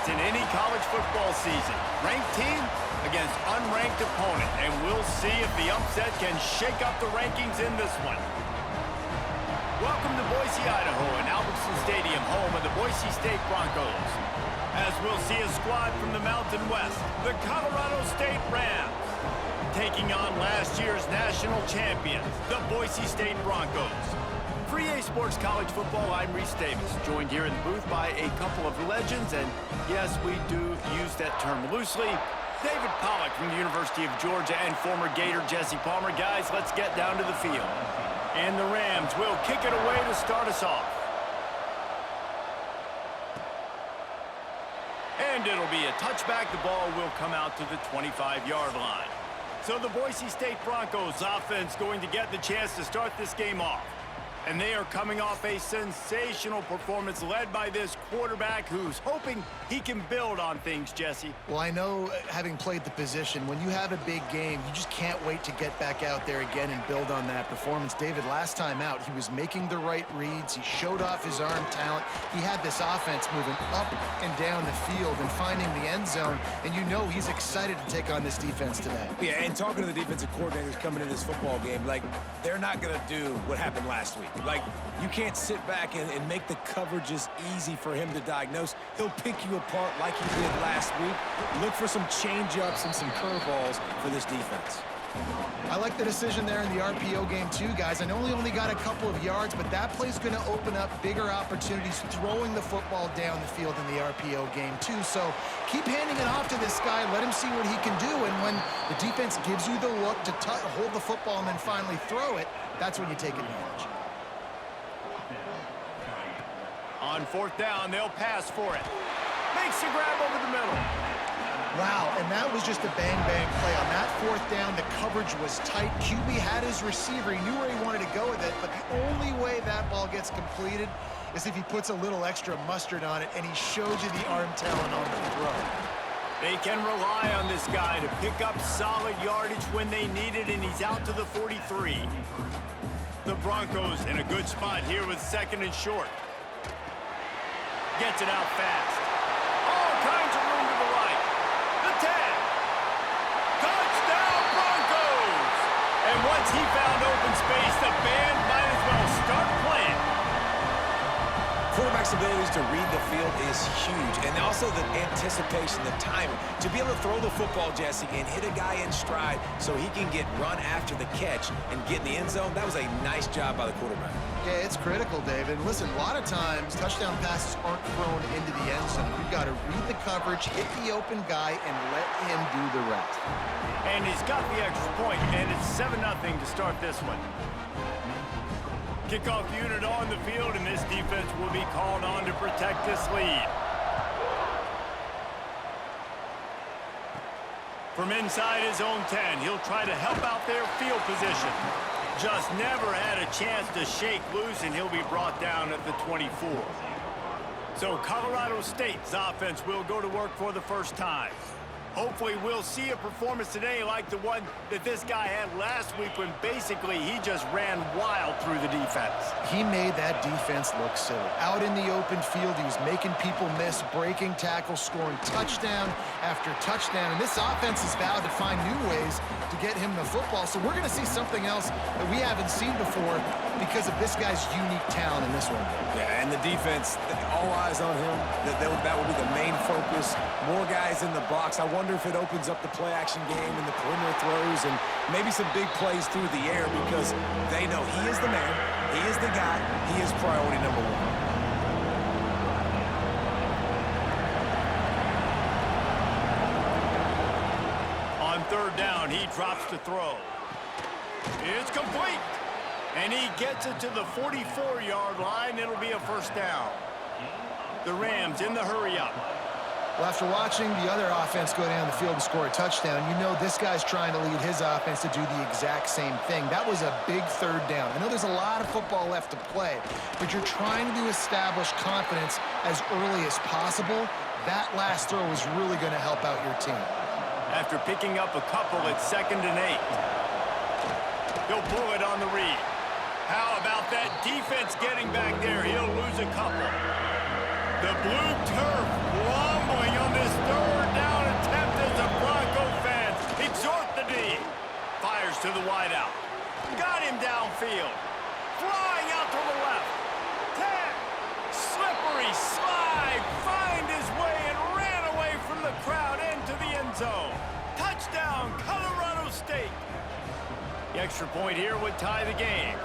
in any college football season. Ranked team against unranked opponent, and we'll see if the upset can shake up the rankings in this one. Welcome to Boise, Idaho, and Albertson Stadium, home of the Boise State Broncos. As we'll see a squad from the Mountain West, the Colorado State Rams, taking on last year's national champions, the Boise State Broncos. For EA Sports College Football, I'm Reese Davis, joined here in the booth by a couple of legends, and yes, we do use that term loosely. David Pollack from the University of Georgia and former Gator Jesse Palmer. Guys, let's get down to the field. And the Rams will kick it away to start us off. And it'll be a touchback. The ball will come out to the 25-yard line. So the Boise State Broncos offense going to get the chance to start this game off. And they are coming off a sensational performance led by this quarterback who's hoping he can build on things, Jesse. Well, I know, having played the position, when you have a big game, you just can't wait to get back out there again and build on that performance. David, last time out, he was making the right reads. He showed off his arm talent. He had this offense moving up and down the field and finding the end zone. And you know he's excited to take on this defense today. Yeah, and talking to the defensive coordinators coming in this football game, like, they're not going to do what happened last week. Like, you can't sit back and make the coverages easy for him to diagnose. He'll pick you apart like he did last week. Look for some change-ups and some curveballs for this defense. I like the decision there in the RPO game too, guys. I know he only got a couple of yards, but that play's going to open up bigger opportunities throwing the football down the field in the RPO game too. So keep handing it off to this guy. Let him see what he can do. And when the defense gives you the look to hold the football and then finally throw it, that's when you take advantage. On fourth down, they'll pass for it. Makes the grab over the middle. Wow, and that was just a bang-bang play. On that fourth down, the coverage was tight. QB had his receiver. He knew where he wanted to go with it, but the only way that ball gets completed is if he puts a little extra mustard on it, and he shows you the arm talent on the throw. They can rely on this guy to pick up solid yardage when they need it, and he's out to the 43. The Broncos in a good spot here with second and short. Gets it out fast. All kinds of room to the right. The 10. Touchdown, Broncos! And once he found open space, the band might as well start playing. Quarterback's abilities to read the field is huge, and also the anticipation, the timing. To be able to throw the football, Jesse, and hit a guy in stride so he can get run after the catch and get in the end zone, that was a nice job by the quarterback. Yeah, it's critical, David. Listen, a lot of times, touchdown passes aren't thrown into the end zone. You've got to read the coverage, hit the open guy, and let him do the rest. And he's got the extra point, and it's 7-0 to start this one. Kickoff unit on the field, and this defense will be called on to protect this lead. From inside his own 10, he'll try to help out their field position. Just never had a chance to shake loose, and he'll be brought down at the 24. So Colorado State's offense will go to work for the first time. Hopefully we'll see a performance today like the one that this guy had last week when basically he just ran wild through the defense. He made that defense look silly. Out in the open field, he was making people miss, breaking tackles, scoring touchdown after touchdown. And this offense is vowed to find new ways to get him the football. So we're going to see something else that we haven't seen before because of this guy's unique talent in this one. Yeah, and the defense, all eyes on him. That will be the main focus. More guys in the box. I wonder if it opens up the play-action game and the perimeter throws and maybe some big plays through the air because they know he is the man, he is the guy, he is priority number one. On third down, he drops to throw. It's complete. And he gets it to the 44-yard line. It'll be a first down. The Rams in the hurry-up. Well, after watching the other offense go down the field and score a touchdown, you know this guy's trying to lead his offense to do the exact same thing. That was a big third down. I know there's a lot of football left to play, but you're trying to establish confidence as early as possible. That last throw is really going to help out your team. After picking up a couple at 2nd and 8. He'll pull it on the read. How about that defense getting back there? He'll lose a couple. The blue turf rumbling extra point here would tie the game.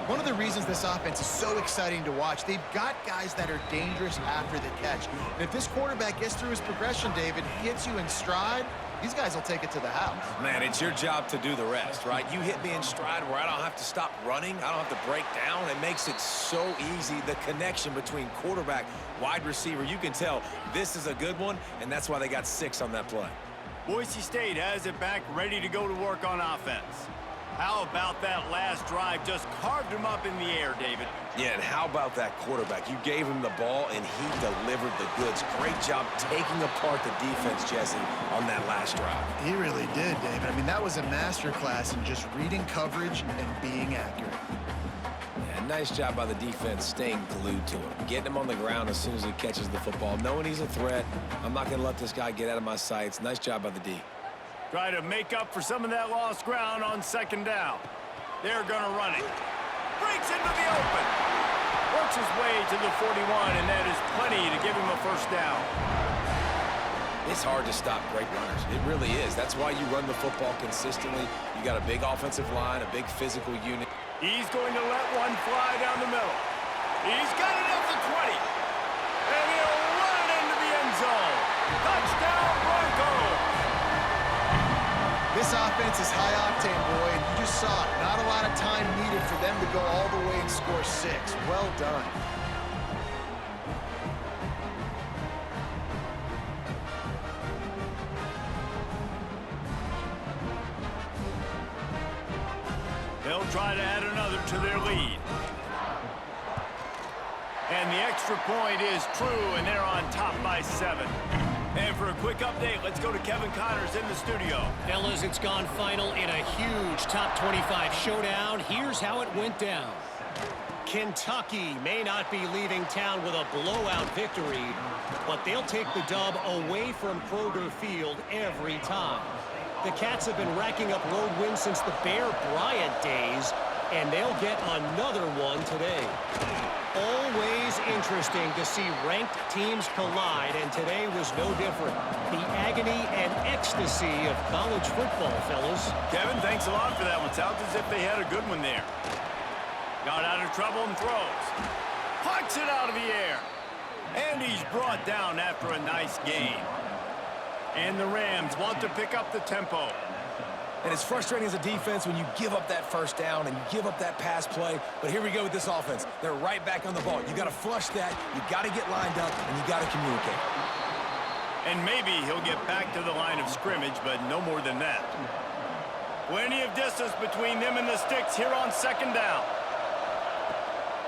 One of the reasons this offense is so exciting to watch, they've got guys that are dangerous after the catch. And if this quarterback gets through his progression, David, hits you in stride, these guys will take it to the house. Man, it's your job to do the rest, right? You hit me in stride where I don't have to stop running. I don't have to break down. It makes it so easy, the connection between quarterback, wide receiver. You can tell this is a good one, and that's why they got 6 on that play. Boise State has it back, ready to go to work on offense. How about that last drive? Just carved him up in the air, David. Yeah, and how about that quarterback? You gave him the ball, and he delivered the goods. Great job taking apart the defense, Jesse, on that last drive. He really did, David. I mean, that was a masterclass in just reading coverage and being accurate. Yeah, nice job by the defense staying glued to him. Getting him on the ground as soon as he catches the football. Knowing he's a threat, I'm not going to let this guy get out of my sights. Nice job by the D. Try to make up for some of that lost ground on second down. They're going to run it. Breaks into the open. Works his way to the 41, and that is plenty to give him a first down. It's hard to stop great runners. It really is. That's why you run the football consistently. You got a big offensive line, a big physical unit. He's going to let one fly down the middle. He's got it at the 20. And he'll run it into the end zone. Touchdown, Broncos. This offense is high octane, boy, and you just saw it. Not a lot of time needed for them to go all the way and score 6. Well done. They'll try to add another to their lead. And the extra point is true, and they're on top by 7. And for a quick update, let's go to Kevin Connors in the studio. Fellas, it's gone final in a huge top 25 showdown. Here's how it went down. Kentucky may not be leaving town with a blowout victory, but they'll take the dub away from Kroger Field every time. The Cats have been racking up road wins since the Bear Bryant days, and they'll get another one today. Always interesting to see ranked teams collide, and today was no different. The agony and ecstasy of college football, fellas. Kevin, thanks a lot for that one. Sounds as if they had a good one there. Got out of trouble and throws. Pucks it out of the air. And he's brought down after a nice gain. And the Rams want to pick up the tempo. And it's frustrating as a defense when you give up that first down and you give up that pass play. But here we go with this offense. They're right back on the ball. You got to flush that. You got to get lined up, and you got to communicate. And maybe he'll get back to the line of scrimmage, but no more than that. Plenty of distance between them and the sticks here on second down.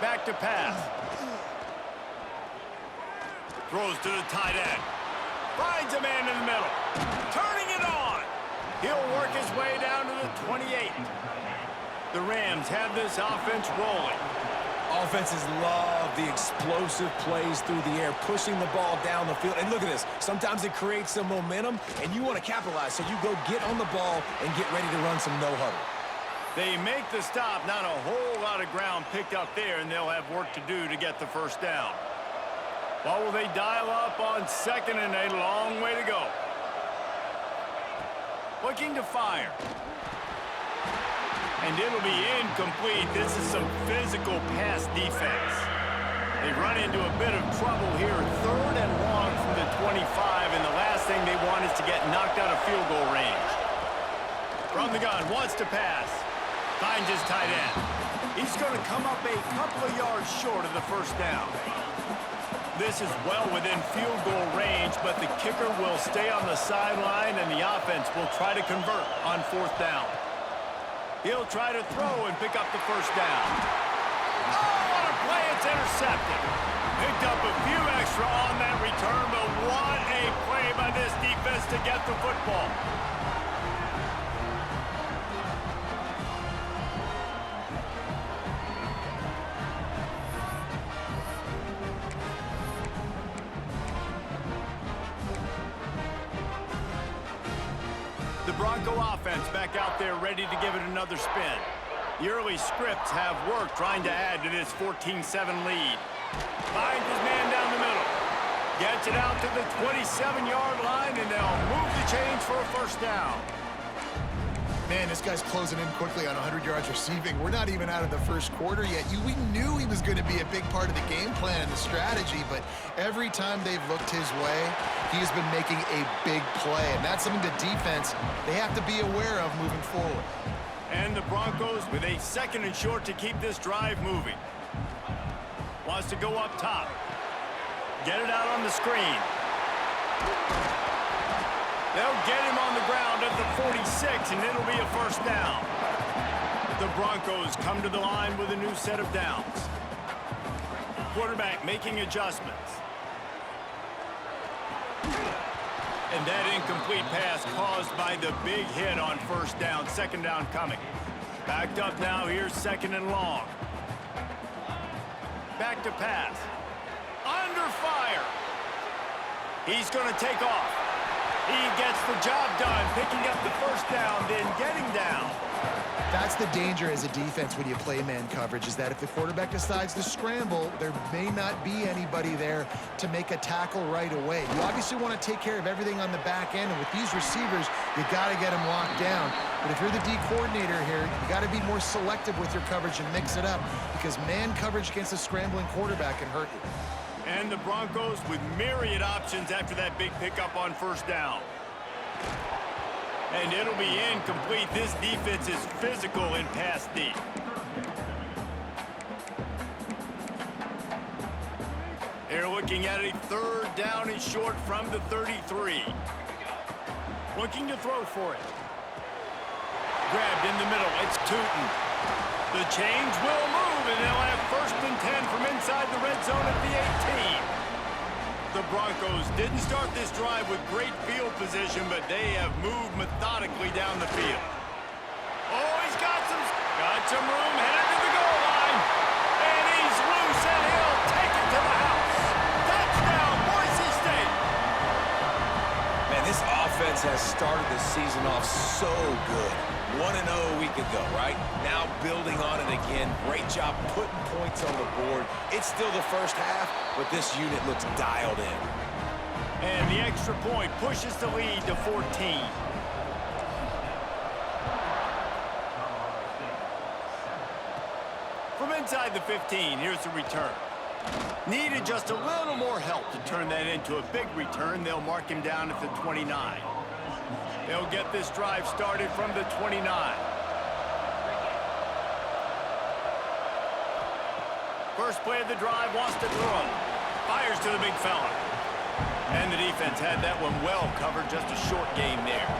Back to pass. Throws to the tight end. Finds a man in the middle. Turning it on. He'll work his way down to the 28. The Rams have this offense rolling. Offenses love the explosive plays through the air, pushing the ball down the field. And look at this. Sometimes it creates some momentum, and you want to capitalize. So you go get on the ball and get ready to run some no-huddle. They make the stop. Not a whole lot of ground picked up there, and they'll have work to do to get the first down. Well, will they dial up on second and a long way to go? Looking to fire. And it'll be incomplete. This is some physical pass defense. They run into a bit of trouble here. 3rd and long from the 25, and the last thing they want is to get knocked out of field goal range. From the gun, wants to pass. Finds his tight end. He's going to come up a couple of yards short of the first down. This is well within field goal range, but the kicker will stay on the sideline, and the offense will try to convert on 4th down. He'll try to throw and pick up the first down. Oh, what a play. It's intercepted. Picked up a few extra on that return, but what a play by this defense to get the football. The Bronco offense back out there ready to give it another spin. The early scripts have worked trying to add to this 14-7 lead. Finds his man down the middle. Gets it out to the 27-yard line, and they'll move the chains for a first down. Man, this guy's closing in quickly on 100 yards receiving. We're not even out of the first quarter yet. We knew he was going to be a big part of the game plan and the strategy, but every time they've looked his way, he has been making a big play, and that's something the defense, they have to be aware of moving forward. And the Broncos with a 2nd and short to keep this drive moving. Wants to go up top. Get it out on the screen. They'll get him on the ground at the 46, and it'll be a first down. The Broncos come to the line with a new set of downs. Quarterback making adjustments. And that incomplete pass caused by the big hit on first down. 2nd down coming. Backed up now. Here's 2nd and long. Back to pass. Under fire. He's going to take off. He gets the job done, picking up the first down, then getting down. That's the danger as a defense when you play man coverage, is that if the quarterback decides to scramble, there may not be anybody there to make a tackle right away. You obviously want to take care of everything on the back end, and with these receivers, you got to get them locked down. But if you're the D coordinator here, you got to be more selective with your coverage and mix it up, because man coverage against a scrambling quarterback can hurt you. And the Broncos with myriad options after that big pickup on first down. And it'll be incomplete. This defense is physical in pass deep. They're looking at a 3rd down and short from the 33. Looking to throw for it. Grabbed in the middle. It's Tootin. The chains will move, and they'll have 1st and 10 from inside the red zone at the 18. The Broncos didn't start this drive with great field position, but they have moved methodically down the field. Oh, he's got some room, headed to the goal line. And he's loose, and he'll take it to the house. Touchdown, Boise State. Man, this offense has started the season off so good. 1-0 a week ago, right? Now building on it again. Great job putting points on the board. It's still the first half, but this unit looks dialed in. And the extra point pushes the lead to 14. From inside the 15, here's the return. Needed just a little more help to turn that into a big return. They'll mark him down at the 29. They'll get this drive started from the 29. First play of the drive, wants to throw. Fires to the big fella. And the defense had that one well covered, just a short game there.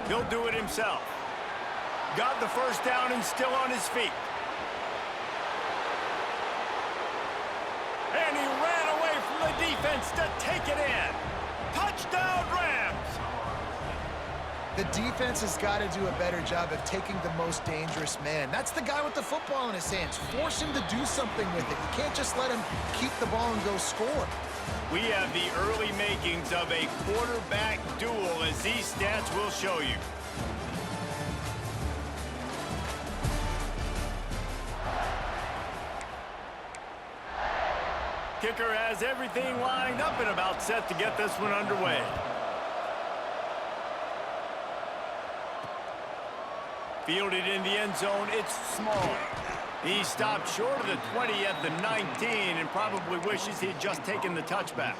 He'll do it himself. Got the first down and still on his feet. And he ran away from the defense to take it in. Touchdown, Rams! The defense has got to do a better job of taking the most dangerous man. That's the guy with the football in his hands. Force him to do something with it. You can't just let him keep the ball and go score. We have the early makings of a quarterback duel, as these stats will show you. Kicker has everything lined up and about set to get this one underway. Fielded in the end zone, it's small. He stopped short of the 20 at the 19 and probably wishes he'd just taken the touchback.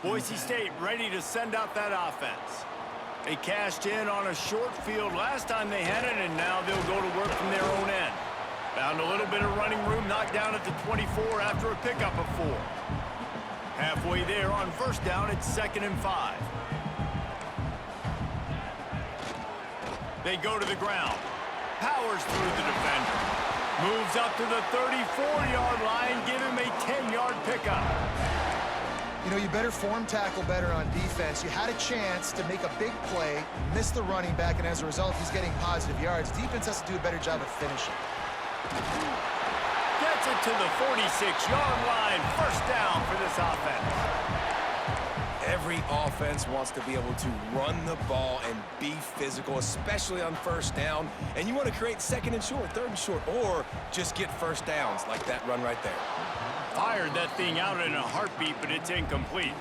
Boise State ready to send out that offense. They cashed in on a short field last time they had it, and now they'll go to work from their own end. Found a little bit of running room, knocked down at the 24 after a pickup of 4. Halfway there on first down, it's 2nd and 5. They go to the ground. Powers through the defender. Moves up to the 34-yard line, give him a 10-yard pickup. You know, you better form tackle better on defense. You had a chance to make a big play, miss the running back, and as a result, he's getting positive yards. Defense has to do a better job of finishing. Gets it to the 46-yard line. First down for this offense. Every offense wants to be able to run the ball and be physical, especially on first down. And you want to create second and short, third and short, or just get first downs like that run right there. Fired that thing out in a heartbeat, but it's incomplete.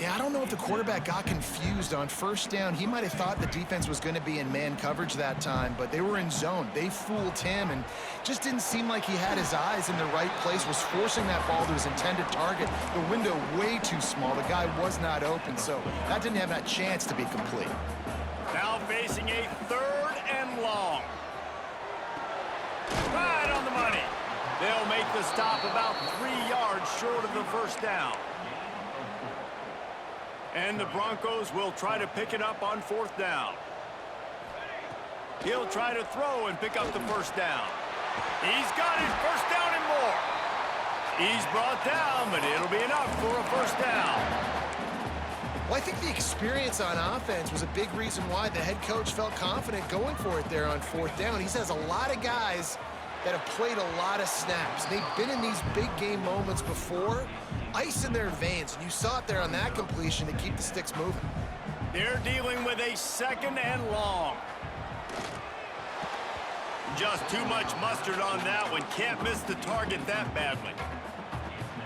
Yeah, I don't know if the quarterback got confused on first down. He might have thought the defense was going to be in man coverage that time, but they were in zone. They fooled him and just didn't seem like he had his eyes in the right place, was forcing that ball to his intended target. The window way too small. The guy was not open, so that didn't have that chance to be complete. Now facing a 3rd and long. Right on the money. They'll make the stop about 3 yards short of the first down. And the Broncos will try to pick it up on 4th down. He'll try to throw and pick up the first down. He's got it, first down and more. He's brought down, but it'll be enough for a first down. Well, I think the experience on offense was a big reason why the head coach felt confident going for it there on 4th down. He says a lot of guys that have played a lot of snaps. They've been in these big game moments before. Ice in their veins, and you saw it there on that completion to keep the sticks moving. They're dealing with a 2nd and long. Just too much mustard on that one. Can't miss the target that badly.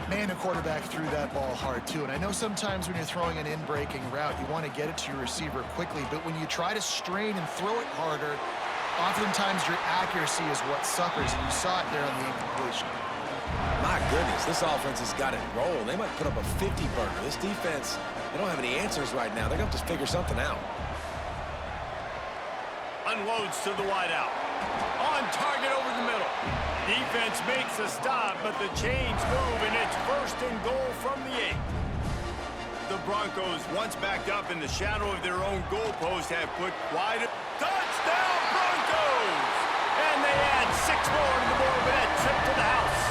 Man, the quarterback threw that ball hard, too. And I know sometimes when you're throwing an in-breaking route, you want to get it to your receiver quickly. But when you try to strain and throw it harder, oftentimes your accuracy is what suffers, and you saw it there on the incompletion. My goodness, this offense has got it rolling. They might put up a 50-burger. This defense, they don't have any answers right now. They're going to have to figure something out. Unloads to the wideout. On target over the middle. Defense makes a stop, but the chains move, and it's 1st and goal from the 8. The Broncos, once backed up in the shadow of their own goalpost, have put quite a touchdown, Broncos! And they add 6 more to the board with that trip to the house.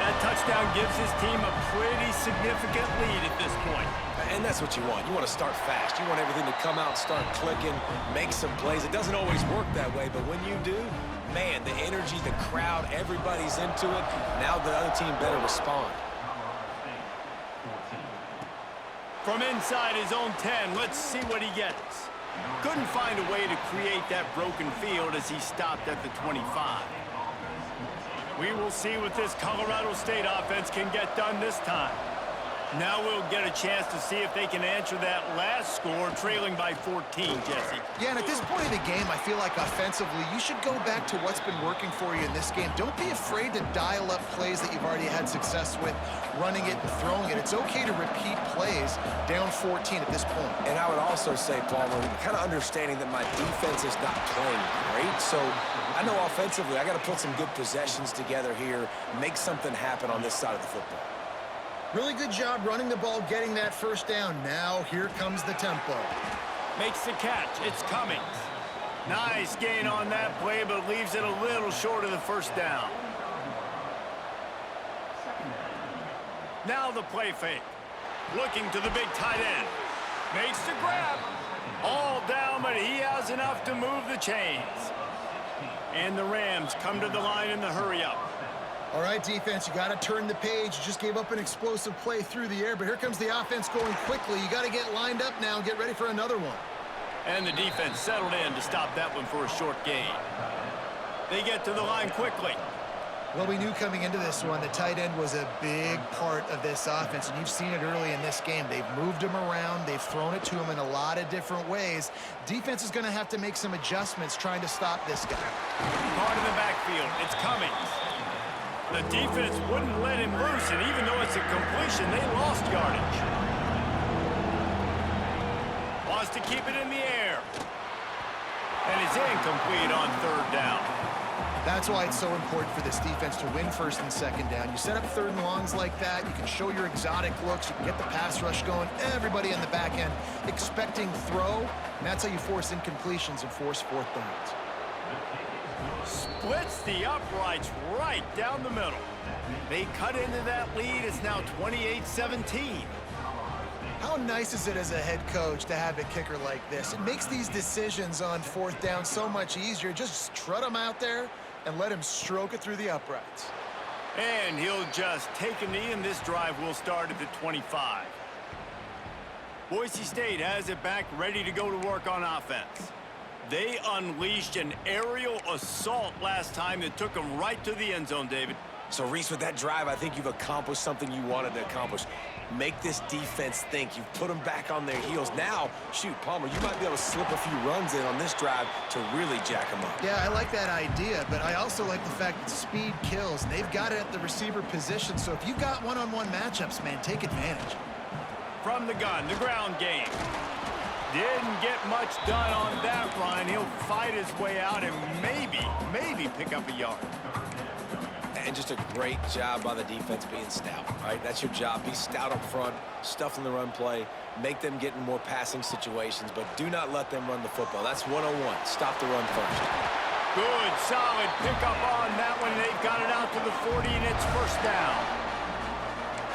That touchdown gives his team a pretty significant lead at this point. And that's what you want. You want to start fast. You want everything to come out, start clicking, make some plays. It doesn't always work that way, but when you do, man, the energy, the crowd, everybody's into it. Now the other team better respond. From inside his own 10, let's see what he gets. Couldn't find a way to create that broken field as he stopped at the 25. We will see what this Colorado State offense can get done this time. Now we'll get a chance to see if they can answer that last score, trailing by 14, Jesse. Yeah, and at this point of the game, I feel like offensively, you should go back to what's been working for you in this game. Don't be afraid to dial up plays that you've already had success with, running it and throwing it. It's okay to repeat plays down 14 at this point. And I would also say, Paul, kind of understanding that my defense is not playing great, so I know offensively I got to put some good possessions together here, make something happen on this side of the football. Really good job running the ball, getting that first down. Now here comes the tempo. Makes the catch. It's Cummings. Nice gain on that play, but leaves it a little short of the first down. Now the play fake. Looking to the big tight end. Makes the grab. All down, but he has enough to move the chains. And the Rams come to the line in the hurry-up. All right, defense, you got to turn the page. You just gave up an explosive play through the air, but here comes the offense going quickly. You got to get lined up now and get ready for another one. And the defense settled in to stop that one for a short gain. They get to the line quickly. Well, we knew coming into this one the tight end was a big part of this offense, and you've seen it early in this game. They've moved him around. They've thrown it to him in a lot of different ways. Defense is going to have to make some adjustments trying to stop this guy. Hard in the backfield. It's Cummings. The defense wouldn't let him loose, and even though it's a completion, they lost yardage. Wants to keep it in the air. And it's incomplete on 3rd down. That's why it's so important for this defense to win 1st and 2nd down. You set up 3rd and longs like that, you can show your exotic looks, you can get the pass rush going, everybody in the back end expecting throw, and that's how you force incompletions and force 4th downs. Splits the uprights right down the middle. They cut into that lead. It's now 28-17. How nice is it as a head coach to have a kicker like this? It makes these decisions on 4th down so much easier. Just trot him out there and let him stroke it through the uprights. And he'll just take a knee, and this drive will start at the 25. Boise State has it back, ready to go to work on offense. They unleashed an aerial assault last time that took them right to the end zone, David. So, Reese, with that drive, I think you've accomplished something you wanted to accomplish. Make this defense think. You've put them back on their heels. Now, shoot, Palmer, you might be able to slip a few runs in on this drive to really jack them up. Yeah, I like that idea, but I also like the fact that speed kills. They've got it at the receiver position, so if you've got one-on-one matchups, man, take advantage. From the gun, the ground game. Didn't get much done on that run. He'll fight his way out and maybe pick up a yard. And just a great job by the defense being stout, right? That's your job. Be stout up front, stuff in the run play, make them get in more passing situations, but do not let them run the football. That's 101. Stop the run first. Good, solid pickup on that one. They've got it out to the 40, and it's first down.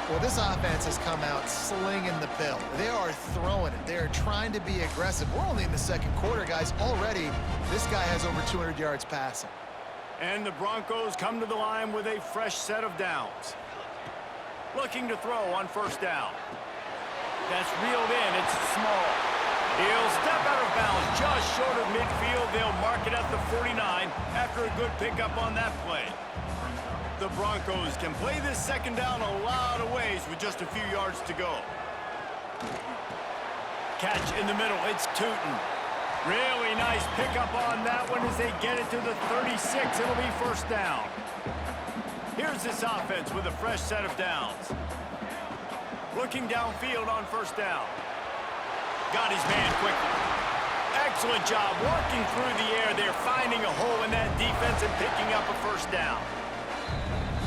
Well, this offense has come out slinging the pill. They are throwing it. They are trying to be aggressive. We're only in the second quarter, guys. Already, this guy has over 200 yards passing. And the Broncos come to the line with a fresh set of downs. Looking to throw on first down. That's reeled in. It's small. He'll step out of bounds just short of midfield. They'll mark it at the 49 after a good pickup on that play. The Broncos can play this second down a lot of ways with just a few yards to go. Catch in the middle. It's Tootin. Really nice pickup on that one as they get it to the 36. It'll be first down. Here's this offense with a fresh set of downs. Looking downfield on first down. Got his man quickly. Excellent job working through the air. They're finding a hole in that defense and picking up a first down.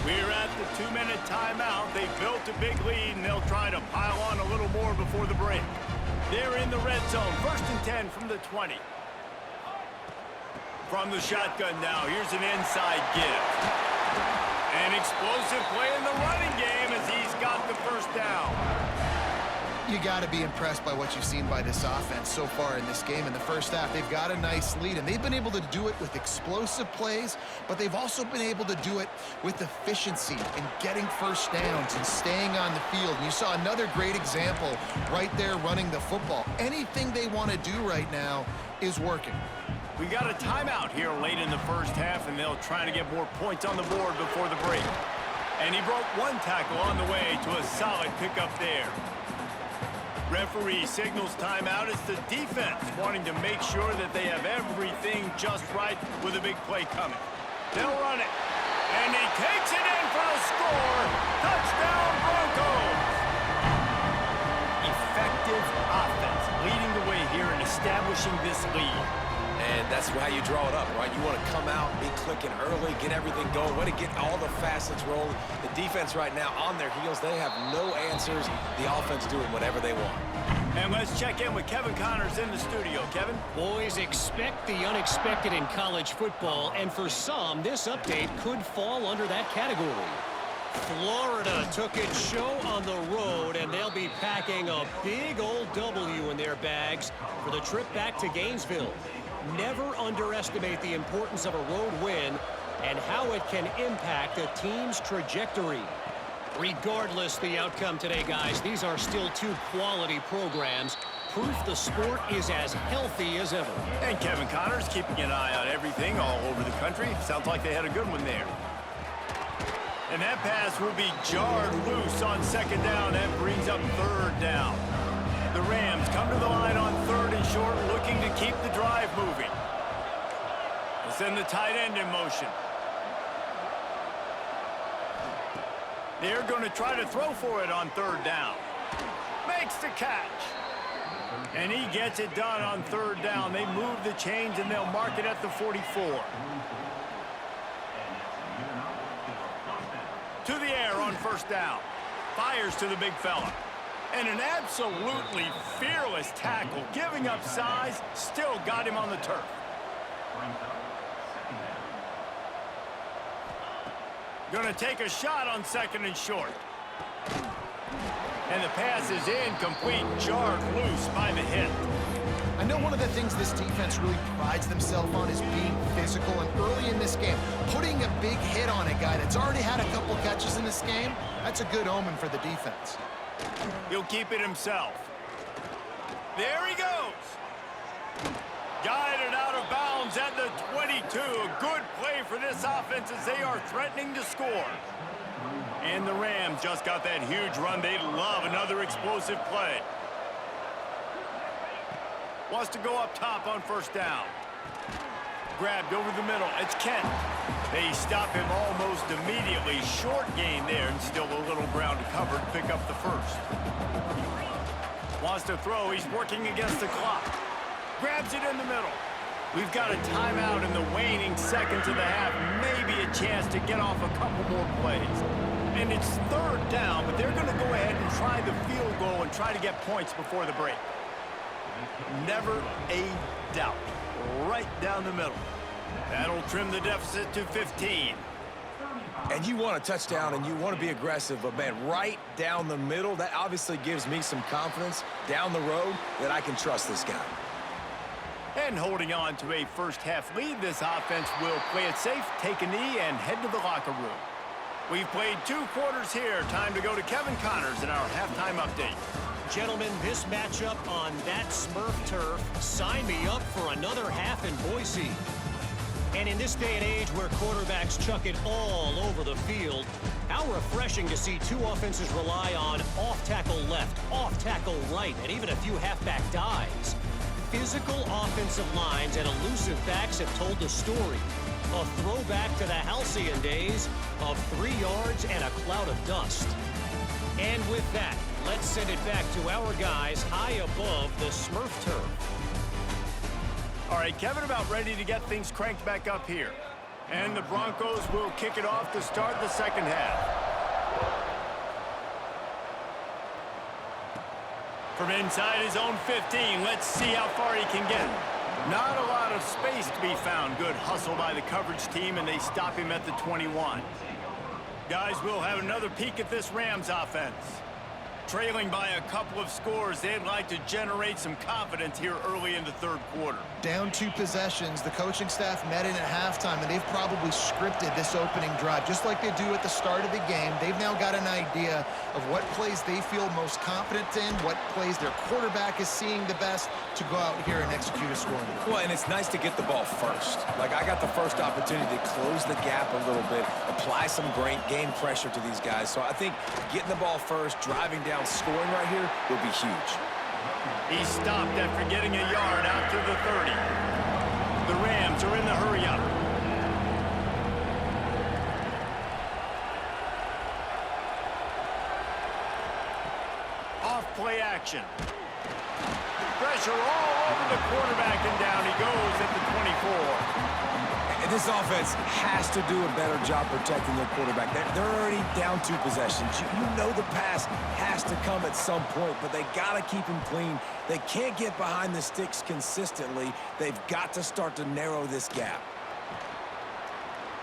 We're at the 2-minute timeout. They built a big lead, and they'll try to pile on a little more before the break. They're in the red zone. First and 10 from the 20. From the shotgun now, here's an inside give. An explosive play in the running game as he's got the first down. You got to be impressed by what you've seen by this offense so far in this game. In the first half, they've got a nice lead, and they've been able to do it with explosive plays, but they've also been able to do it with efficiency and getting first downs and staying on the field. And you saw another great example right there running the football. Anything they want to do right now is working. We got a timeout here late in the first half, and they'll try to get more points on the board before the break. And he broke one tackle on the way to a solid pickup there. Referee signals timeout. It's the defense wanting to make sure that they have everything just right with a big play coming. They'll run it. And he takes it in for the score. Touchdown, Broncos! Effective offense leading the way here in establishing this lead. And that's how you draw it up, right? You want to come out, be clicking early, get everything going, way to get all the facets rolling. The defense right now on their heels, they have no answers. The offense doing whatever they want. And let's check in with Kevin Connors in the studio. Kevin? Boys, expect the unexpected in college football, and for some, this update could fall under that category. Florida took its show on the road, and they'll be packing a big old W in their bags for the trip back to Gainesville. Never underestimate the importance of a road win and how it can impact a team's trajectory. Regardless the outcome today, guys, these are still two quality programs. Proof the sport is as healthy as ever. And Kevin Connors keeping an eye on everything all over the country. Sounds like they had a good one there. And that pass will be jarred loose on second down. That brings up third down. The Rams come to the line on third and short, looking to keep the drive moving. They'll send the tight end in motion. They're going to try to throw for it on third down. Makes the catch. And he gets it done on third down. They move the chains, and they'll mark it at the 44. To the air on first down. Fires to the big fella. And an absolutely fearless tackle, giving up size, still got him on the turf. Going to take a shot on second and short. And the pass is incomplete, jarred loose by the hit. I know one of the things this defense really prides themselves on is being physical, and early in this game, putting a big hit on a guy that's already had a couple catches in this game, that's a good omen for the defense. He'll keep it himself. There he goes. Guided out of bounds at the 22. A good play for this offense as they are threatening to score. And the Rams just got that huge run. They love another explosive play. Wants to go up top on first down. Grabbed over the middle. It's Kent. They stop him almost immediately. Short gain there, and still a little ground to cover to pick up the first. Wants to throw. He's working against the clock. Grabs it in the middle. We've got a timeout in the waning seconds of the half. Maybe a chance to get off a couple more plays. And it's third down, but they're going to go ahead and try the field goal and try to get points before the break. Never a doubt. Right down the middle. That'll trim the deficit to 15. And you want a touchdown and you want to be aggressive, but man, right down the middle, that obviously gives me some confidence down the road that I can trust this guy. And holding on to a first-half lead, this offense will play it safe, take a knee, and head to the locker room. We've played 2 quarters here. Time to go to Kevin Connors in our halftime update. Gentlemen, this matchup on that Smurf turf, sign me up for another half in Boise. And in this day and age where quarterbacks chuck it all over the field, how refreshing to see 2 offenses rely on off-tackle left, off-tackle right, and even a few halfback dives. Physical offensive lines and elusive backs have told the story. A throwback to the halcyon days of 3 yards and a cloud of dust. And with that, let's send it back to our guys high above the Smurf turf. All right, Kevin, about ready to get things cranked back up here. And the Broncos will kick it off to start the second half. From inside his own 15, let's see how far he can get. Not a lot of space to be found. Good hustle by the coverage team, and they stop him at the 21. Guys, we'll have another peek at this Rams offense. Trailing by a couple of scores, they'd like to generate some confidence here early in the third quarter. Down 2 possessions, the coaching staff met in at halftime, and they've probably scripted this opening drive. Just like they do at the start of the game, they've now got an idea of what plays they feel most confident in, what plays their quarterback is seeing the best to go out here and execute a scoring. Well, and it's nice to get the ball first. Like, I got the first opportunity to close the gap a little bit, apply some game pressure to these guys. So I think getting the ball first, driving down, scoring right here will be huge. He stopped after getting a yard out to the 30. The Rams are in the hurry-up. Off play action. Pressure all over the quarterback, and down he goes at the 24. And this offense has to do a better job protecting their quarterback. They're already down 2 possessions. You know the pass has to come at some point, but they got to keep him clean. They can't get behind the sticks consistently. They've got to start to narrow this gap.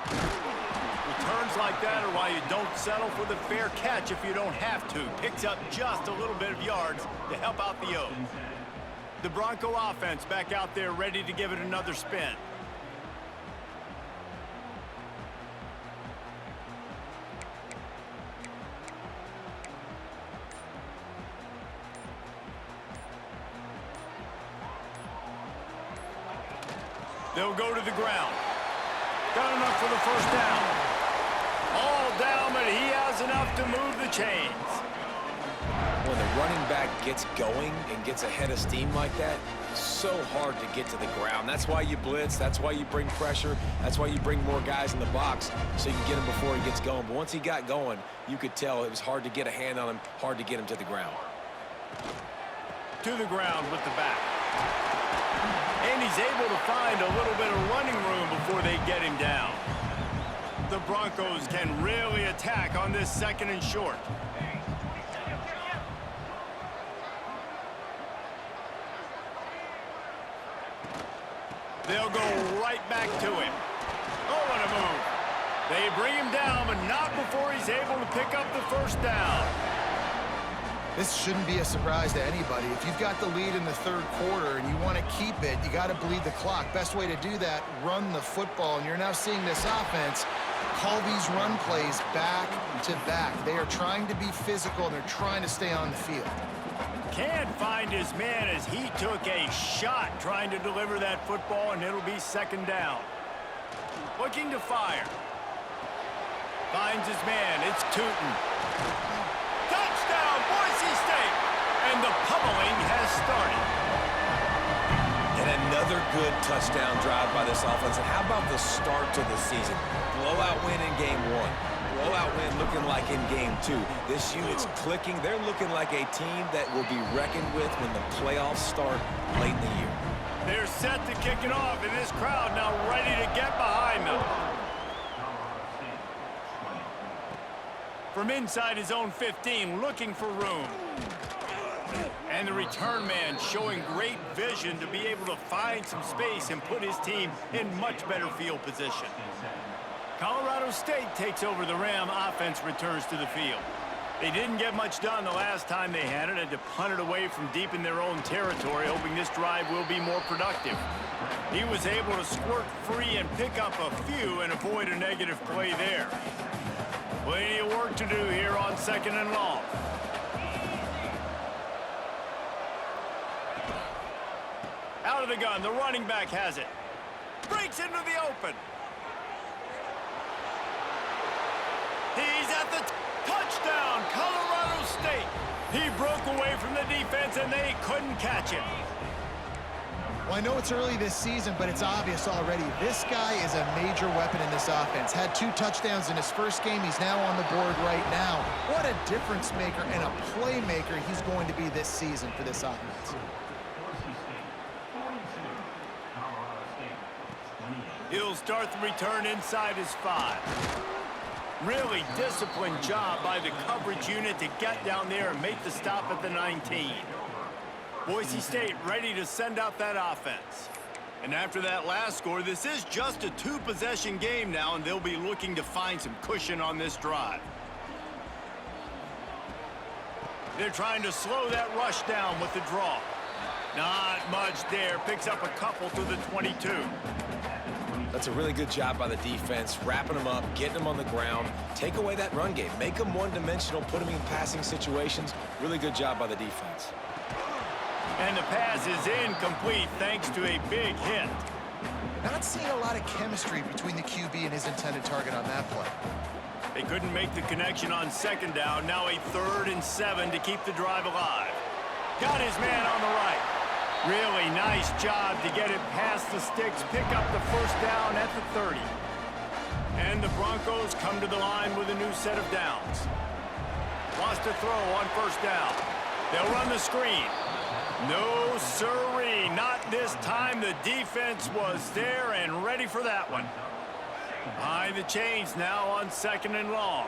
Returns like that are why you don't settle for the fair catch if you don't have to. Picks up just a little bit of yards to help out the O's. The Bronco offense back out there ready to give it another spin. They'll go to the ground. Got enough for the first down. All down, but he has enough to move the chains. When the running back gets going and gets ahead of steam like that, so hard to get to the ground. That's why you blitz. That's why you bring pressure. That's why you bring more guys in the box so you can get him before he gets going. But once he got going, you could tell it was hard to get a hand on him, hard to get him to the ground. To the ground with the back. And he's able to find a little bit of running room before they get him down. The Broncos can really attack on this second and short. They'll go right back to him. Oh, what a move. They bring him down, but not before he's able to pick up the first down. This shouldn't be a surprise to anybody. If you've got the lead in the third quarter and you want to keep it, you got to bleed the clock. Best way to do that, run the football. And you're now seeing this offense call these run plays back to back. They are trying to be physical, and they're trying to stay on the field. Can't find his man as he took a shot trying to deliver that football, and it'll be second down. Looking to fire. Finds his man. It's Tootin. Touchdown, Boise State! And the pummeling has started. And another good touchdown drive by this offense. And how about the start to the season? Blowout win in game 1. Blowout win looking like in game 2. This unit's clicking. They're looking like a team that will be reckoned with when the playoffs start late in the year. They're set to kick it off, and this crowd now ready to get behind them. From inside his own 15, looking for room. And the return man showing great vision to be able to find some space and put his team in much better field position. Colorado State takes over the Ram. Offense returns to the field. They didn't get much done the last time they had it, and to punt it away from deep in their own territory, hoping this drive will be more productive. He was able to squirt free and pick up a few and avoid a negative play there. Plenty of work to do here on second and long. Out of the gun, the running back has it. Breaks into the open. He's at the touchdown, Colorado State. He broke away from the defense and they couldn't catch him. Well, I know it's early this season, but it's obvious already. This guy is a major weapon in this offense. Had 2 touchdowns in his first game. He's now on the board right now. What a difference maker and a playmaker he's going to be this season for this offense. He'll start the return inside his 5. Really disciplined job by the coverage unit to get down there and make the stop at the 19. Boise State ready to send out that offense. And after that last score, this is just a 2-possession game now, and they'll be looking to find some cushion on this drive. They're trying to slow that rush down with the draw. Not much there. Picks up a couple to the 22. That's a really good job by the defense, wrapping them up, getting them on the ground, take away that run game, make them one-dimensional, put them in passing situations. Really good job by the defense. And the pass is incomplete thanks to a big hit. Not seeing a lot of chemistry between the QB and his intended target on that play. They couldn't make the connection on second down. Now a 3rd and 7 to keep the drive alive. Got his man on the right. Really nice job to get it past the sticks, pick up the first down at the 30. And the Broncos come to the line with a new set of downs. Lost a throw on first down. They'll run the screen. No sirree, not this time. The defense was there and ready for that one. Behind the chains now on second and long.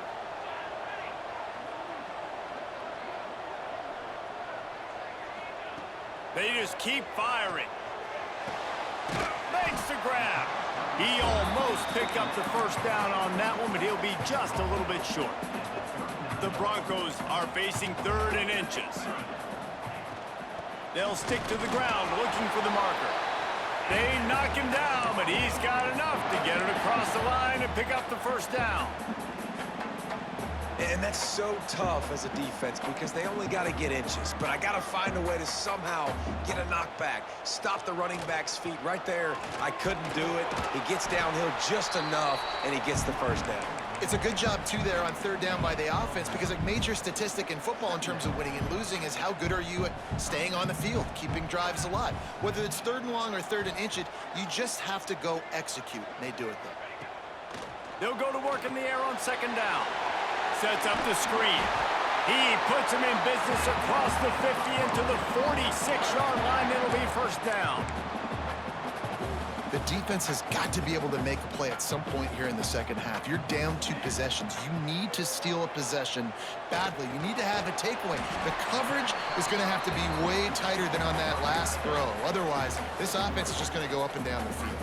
They just keep firing. Makes the grab. He almost picked up the first down on that one, but he'll be just a little bit short. The Broncos are facing 3rd and inches. They'll stick to the ground looking for the marker. They knock him down, but he's got enough to get it across the line and pick up the first down. And that's so tough as a defense because they only got to get inches. But I got to find a way to somehow get a knockback, stop the running back's feet right there. I couldn't do it. He gets downhill just enough, and he gets the first down. It's a good job, too, there on 3rd down by the offense because a major statistic in football in terms of winning and losing is how good are you at staying on the field, keeping drives alive. Whether it's 3rd and long or 3rd and inches, you just have to go execute. And they do it, though. They'll go to work in the air on second down. Sets up the screen. He puts him in business across the 50 into the 46-yard line. It'll be first down. The defense has got to be able to make a play at some point here in the second half. You're down 2 possessions. You need to steal a possession badly. You need to have a takeaway. The coverage is going to have to be way tighter than on that last throw. Otherwise, this offense is just going to go up and down the field.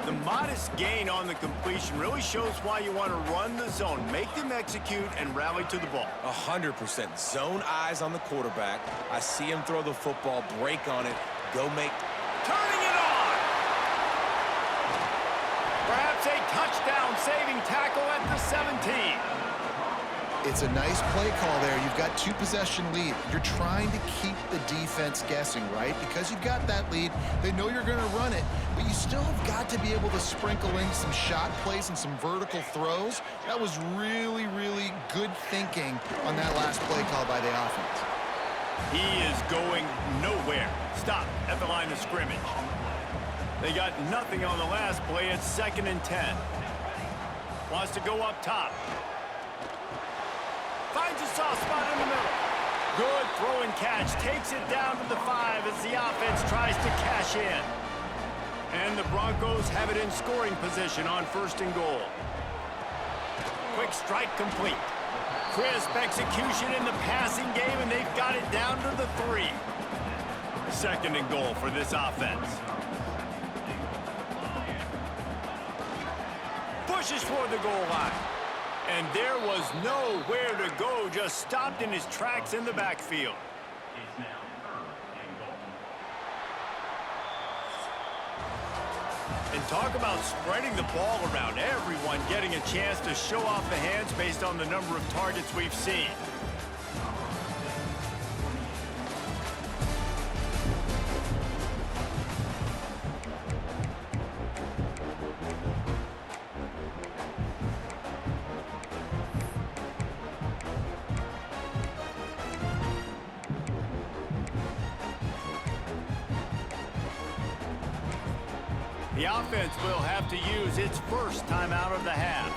The modest gain on the completion really shows why you want to run the zone, make them execute, and rally to the ball. 100%. Zone eyes on the quarterback. I see him throw the football, break on it, go make... Turning it on! Perhaps a touchdown-saving tackle at the 17. It's a nice play call there. You've got 2-possession lead. You're trying to keep the defense guessing, right? Because you've got that lead, they know you're going to run it, but you still have got to be able to sprinkle in some shot plays and some vertical throws. That was really, really good thinking on that last play call by the offense. He is going nowhere. Stop at the line of scrimmage. They got nothing on the last play. It's 2nd and 10. Wants to go up top. Finds a soft spot in the middle. Good throw and catch. Takes it down to the 5 as the offense tries to cash in. And the Broncos have it in scoring position on 1st and goal. Quick strike complete. Crisp execution in the passing game, and they've got it down to the 3. 2nd and goal for this offense. Pushes for the goal line. And there was nowhere to go, just stopped in his tracks in the backfield. And talk about spreading the ball around, everyone getting a chance to show off the hands based on the number of targets we've seen. The offense will have to use its first timeout of the half.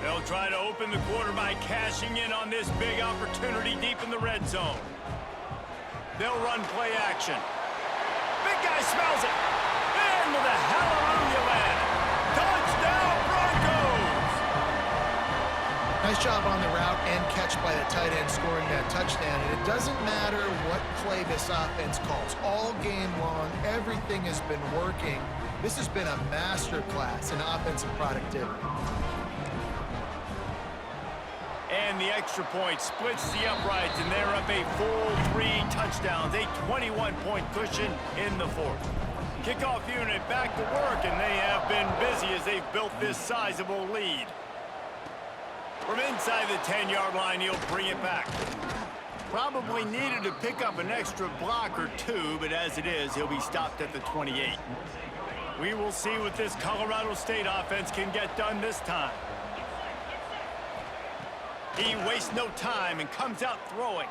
They'll try to open the quarter by cashing in on this big opportunity deep in the red zone. They'll run play action. Big guy smells it. Into the hallelujah land. Touchdown Broncos! Nice job on the route and catch by the tight end scoring that touchdown. And it doesn't matter what play this offense calls. All game long, everything has been working. This has been a masterclass in offensive productivity. And the extra point splits the uprights, and they're up a full 3 touchdowns, a 21-point cushion in the 4th. Kickoff unit back to work, and they have been busy as they've built this sizable lead. From inside the 10-yard line, he'll bring it back. Probably needed to pick up an extra block or 2, but as it is, he'll be stopped at the 28. We will see what this Colorado State offense can get done this time. He wastes no time and comes out throwing.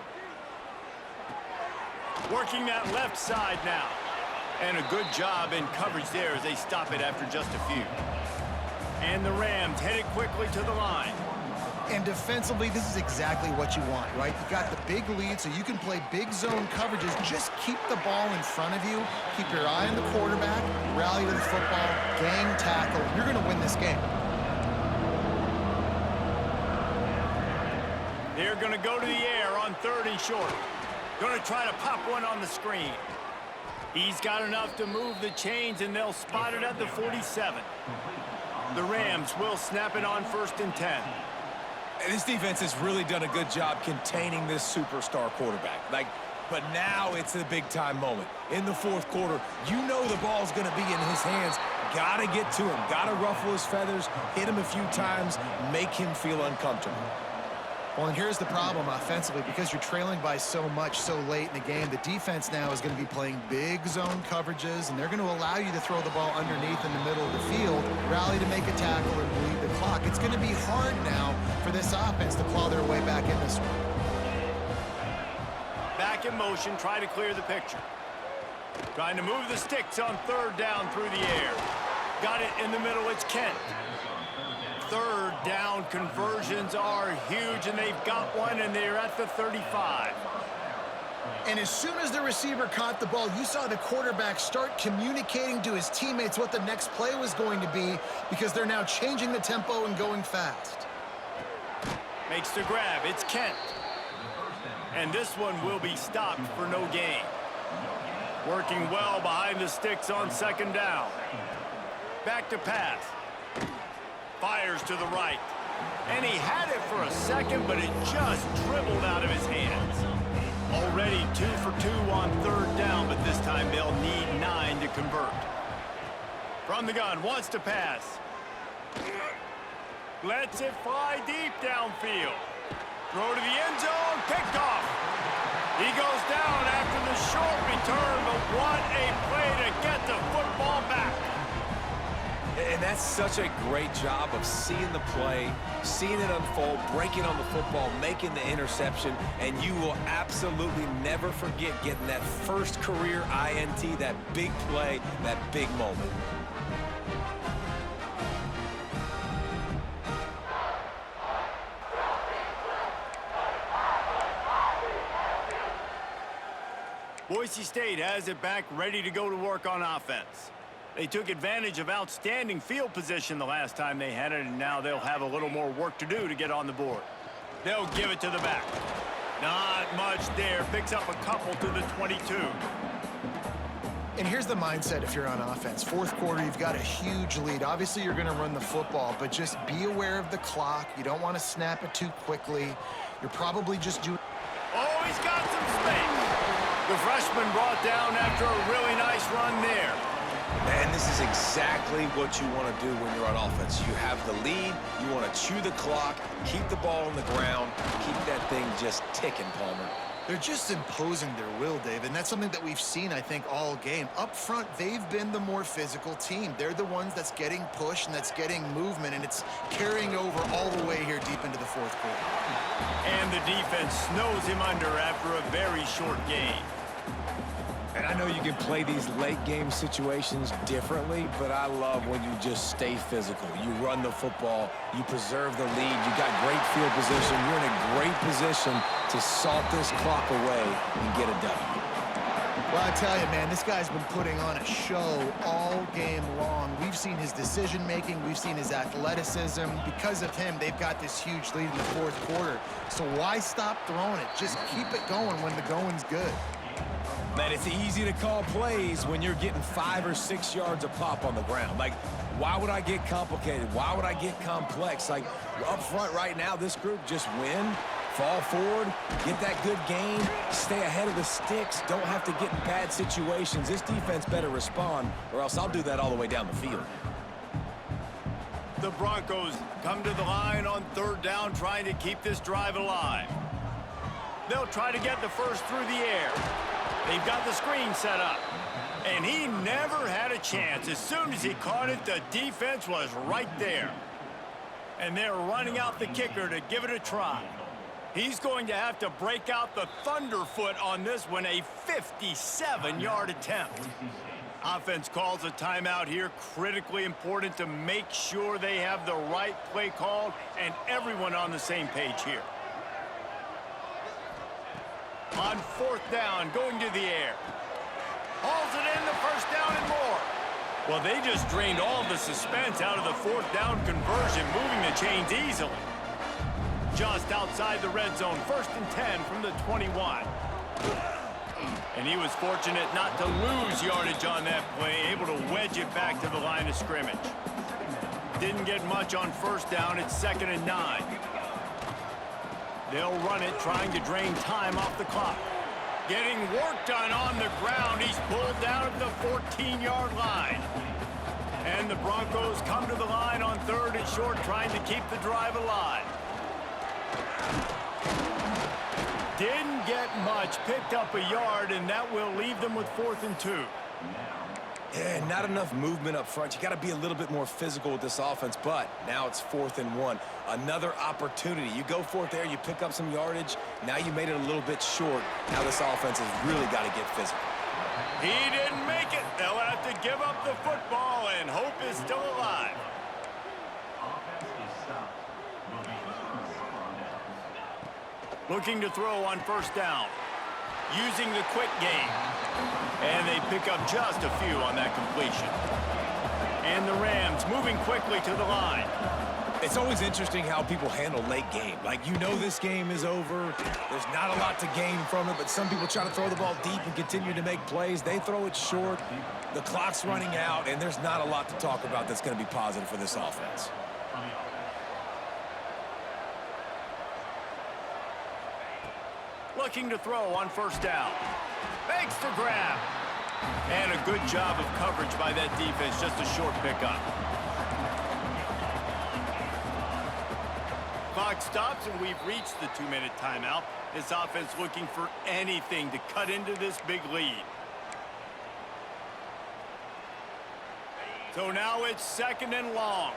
Working that left side now. And a good job in coverage there as they stop it after just a few. And the Rams headed quickly to the line. And defensively, this is exactly what you want, right? You got the big lead, so you can play big zone coverages. Just keep the ball in front of you. Keep your eye on the quarterback. Rally to the football. Gang tackle. You're going to win this game. They're going to go to the air on 3rd and short. Going to try to pop one on the screen. He's got enough to move the chains, and they'll spot it at the 47. The Rams will snap it on 1st and 10. This defense has really done a good job containing this superstar quarterback. But now it's a big-time moment. In the 4th quarter, you know the ball's going to be in his hands. Got to get to him. Got to ruffle his feathers, hit him a few times, make him feel uncomfortable. Well, and here's the problem offensively. Because you're trailing by so much so late in the game, the defense now is going to be playing big zone coverages, and they're going to allow you to throw the ball underneath in the middle of the field, rally to make a tackle, and bleed the clock. It's going to be hard now for this offense to claw their way back in this one. Back in motion, try to clear the picture. Trying to move the sticks on 3rd down through the air. Got it in the middle, it's Kent. 3rd down conversions are huge, and they've got one, and they're at the 35. And as soon as the receiver caught the ball, you saw the quarterback start communicating to his teammates what the next play was going to be, because they're now changing the tempo and going fast. Makes the grab. It's Kent. And this one will be stopped for no gain. Working well behind the sticks on second down. Back to pass. Fires to the right. And he had it for a second, but it just dribbled out of his hands. Already 2 for 2 on third down, but this time they'll need 9 to convert. From the gun, wants to pass. Lets it fly deep downfield. Throw to the end zone, picked off. He goes down after the short return, but what a play to get the football back. And that's such a great job of seeing the play, seeing it unfold, breaking on the football, making the interception, and you will absolutely never forget getting that first career INT, that big play, that big moment. Boise State has it back, ready to go to work on offense. They took advantage of outstanding field position the last time they had it, and now they'll have a little more work to do to get on the board. They'll give it to the back. Not much there. Picks up a couple to the 22. And here's the mindset if you're on offense. Fourth quarter, you've got a huge lead. Obviously, you're going to run the football, but just be aware of the clock. You don't want to snap it too quickly. You're probably just doing... Oh, he's got some space. The freshman brought down after a really nice run there. And this is exactly what you want to do when you're on offense. You have the lead, you want to chew the clock, keep the ball on the ground, keep that thing just ticking, Palmer. They're just imposing their will, Dave, and that's something that we've seen, I think, all game. Up front, they've been the more physical team. They're the ones that's getting pushed and that's getting movement, and it's carrying over all the way here deep into the fourth quarter. And the defense snows him under after a very short game. And I know you can play these late game situations differently, but I love when you just stay physical. You run the football, you preserve the lead, you got great field position, you're in a great position to salt this clock away and get a W. Well, I tell you, man, this guy's been putting on a show all game long. We've seen his decision-making. We've seen his athleticism. Because of him, they've got this huge lead in the fourth quarter. So why stop throwing it? Just keep it going when the going's good. Man, it's easy to call plays when you're getting 5 or 6 yards a pop on the ground. Like, why would I get complicated? Why would I get complex? Like, up front right now, this group just win, fall forward, get that good gain, stay ahead of the sticks, don't have to get in bad situations. This defense better respond, or else I'll do that all the way down the field. The Broncos come to the line on third down, trying to keep this drive alive. They'll try to get the first through the air. They've got the screen set up. And he never had a chance. As soon as he caught it, the defense was right there. And they're running out the kicker to give it a try. He's going to have to break out the thunderfoot on this one, a 57-yard attempt. Offense calls a timeout here, critically important to make sure they have the right play called and everyone on the same page here. On fourth down, going to the air. Hauls it in, the first down and more. Well, they just drained all the suspense out of the fourth down conversion, moving the chains easily. Just outside the red zone, 1st and 10 from the 21. And he was fortunate not to lose yardage on that play, able to wedge it back to the line of scrimmage. Didn't get much on first down, it's 2nd and 9. They'll run it, trying to drain time off the clock. Getting work done on the ground. He's pulled down at the 14-yard line. And the Broncos come to the line on 3rd and short, trying to keep the drive alive. Didn't get much, picked up a yard, and that will leave them with 4th and 2. Yeah, not enough movement up front. You got to be a little bit more physical with this offense, but now it's 4th and 1. Another opportunity. You go for it there, you pick up some yardage. Now you made it a little bit short. Now this offense has really got to get physical. He didn't make it. They'll have to give up the football, and hope is still alive. Looking to throw on first down. Using the quick game. And they pick up just a few on that completion. And the Rams moving quickly to the line. It's always interesting how people handle late game. Like, you know this game is over. There's not a lot to gain from it, but some people try to throw the ball deep and continue to make plays. They throw it short. The clock's running out, and there's not a lot to talk about that's going to be positive for this offense. Looking to throw on first down. Makes the grab. And a good job of coverage by that defense. Just a short pickup. Clock stops, and we've reached the 2-minute timeout. This offense looking for anything to cut into this big lead. So now it's 2nd and long.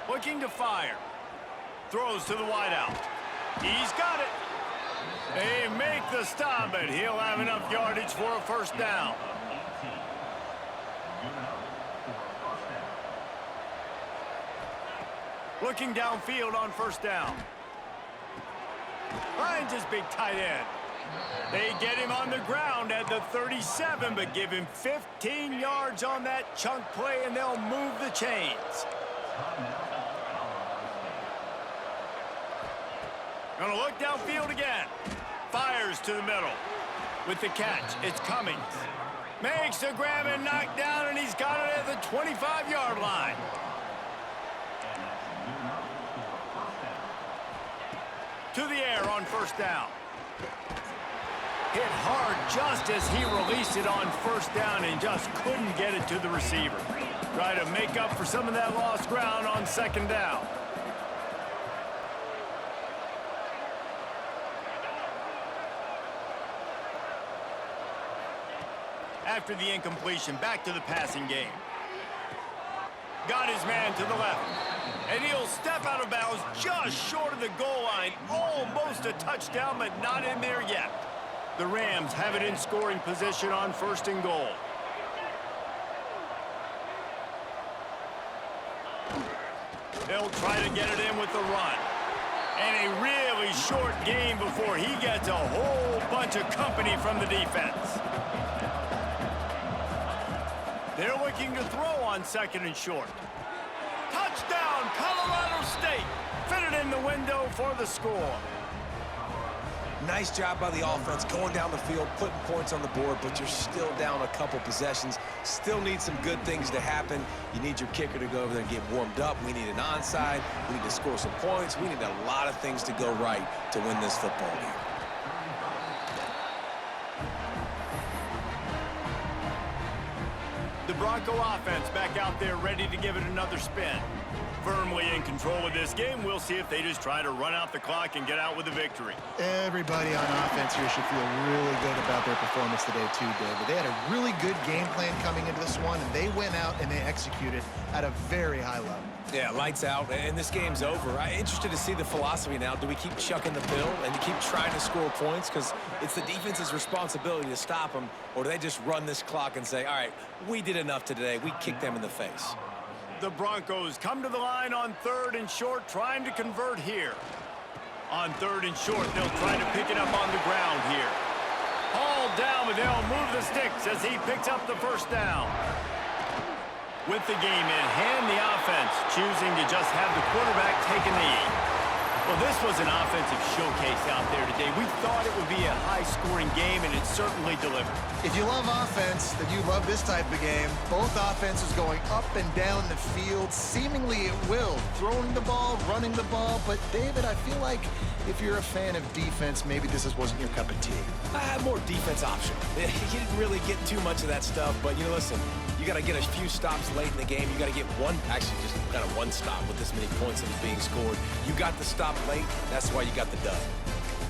Looking to fire. Throws to the wideout. He's got it. They make the stop, but he'll have enough yardage for a first down. Looking downfield on first down. Finds his big tight end. They get him on the ground at the 37, but give him 15 yards on that chunk play, and they'll move the chains. Gonna look downfield again. Fires to the middle. With the catch, it's Cummings. Makes the grab and knocked down, and he's got it at the 25-yard line. To the air on first down. Hit hard just as he released it on first down and just couldn't get it to the receiver. Try to make up for some of that lost ground on 2nd down. After the incompletion, back to the passing game. Got his man to the left. And he'll step out of bounds just short of the goal line. Almost a touchdown, but not in there yet. The Rams have it in scoring position on 1st and goal. They'll try to get it in with the run. And a really short game before he gets a whole bunch of company from the defense. They're looking to throw on 2nd and short. Touchdown, Colorado State. Fitted in the window for the score. Nice job by the offense going down the field, putting points on the board, but you're still down a couple possessions. Still need some good things to happen. You need your kicker to go over there and get warmed up. We need an onside. We need to score some points. We need a lot of things to go right to win this football game. The Bronco offense back out there ready to give it another spin. Firmly in control of this game. We'll see if they just try to run out the clock and get out with a victory. Everybody on offense here should feel really good about their performance today too, David. They had a really good game plan coming into this one, and they went out and they executed at a very high level. Yeah, lights out, and this game's over. I'm interested to see the philosophy now. Do we keep chucking the pill and keep trying to score points? Because it's the defense's responsibility to stop them, or do they just run this clock and say, all right, we did enough today. We kicked them in the face. The Broncos come to the line on 3rd and short, trying to convert here. On 3rd and short, they'll try to pick it up on the ground here. Hauled down, but they'll move the sticks as he picks up the first down. With the game in hand, the offense choosing to just have the quarterback take a knee. Well, this was an offensive showcase out there today. We thought it would be a high-scoring game, and it certainly delivered. If you love offense, then you love this type of game. Both offenses going up and down the field, seemingly at will, throwing the ball, running the ball. But, David, I feel like if you're a fan of defense, maybe this wasn't your cup of tea. I had more defense option. You didn't really get too much of that stuff, but, you know, listen, you got to get a few stops late in the game. You got to get one, actually just kind of one stop with this many points that was being scored. You got the stop late. That's why you got the dub.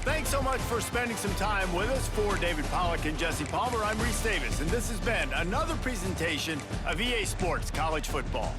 Thanks so much for spending some time with us. For David Pollack and Jesse Palmer, I'm Reese Davis, and this has been another presentation of EA Sports College Football.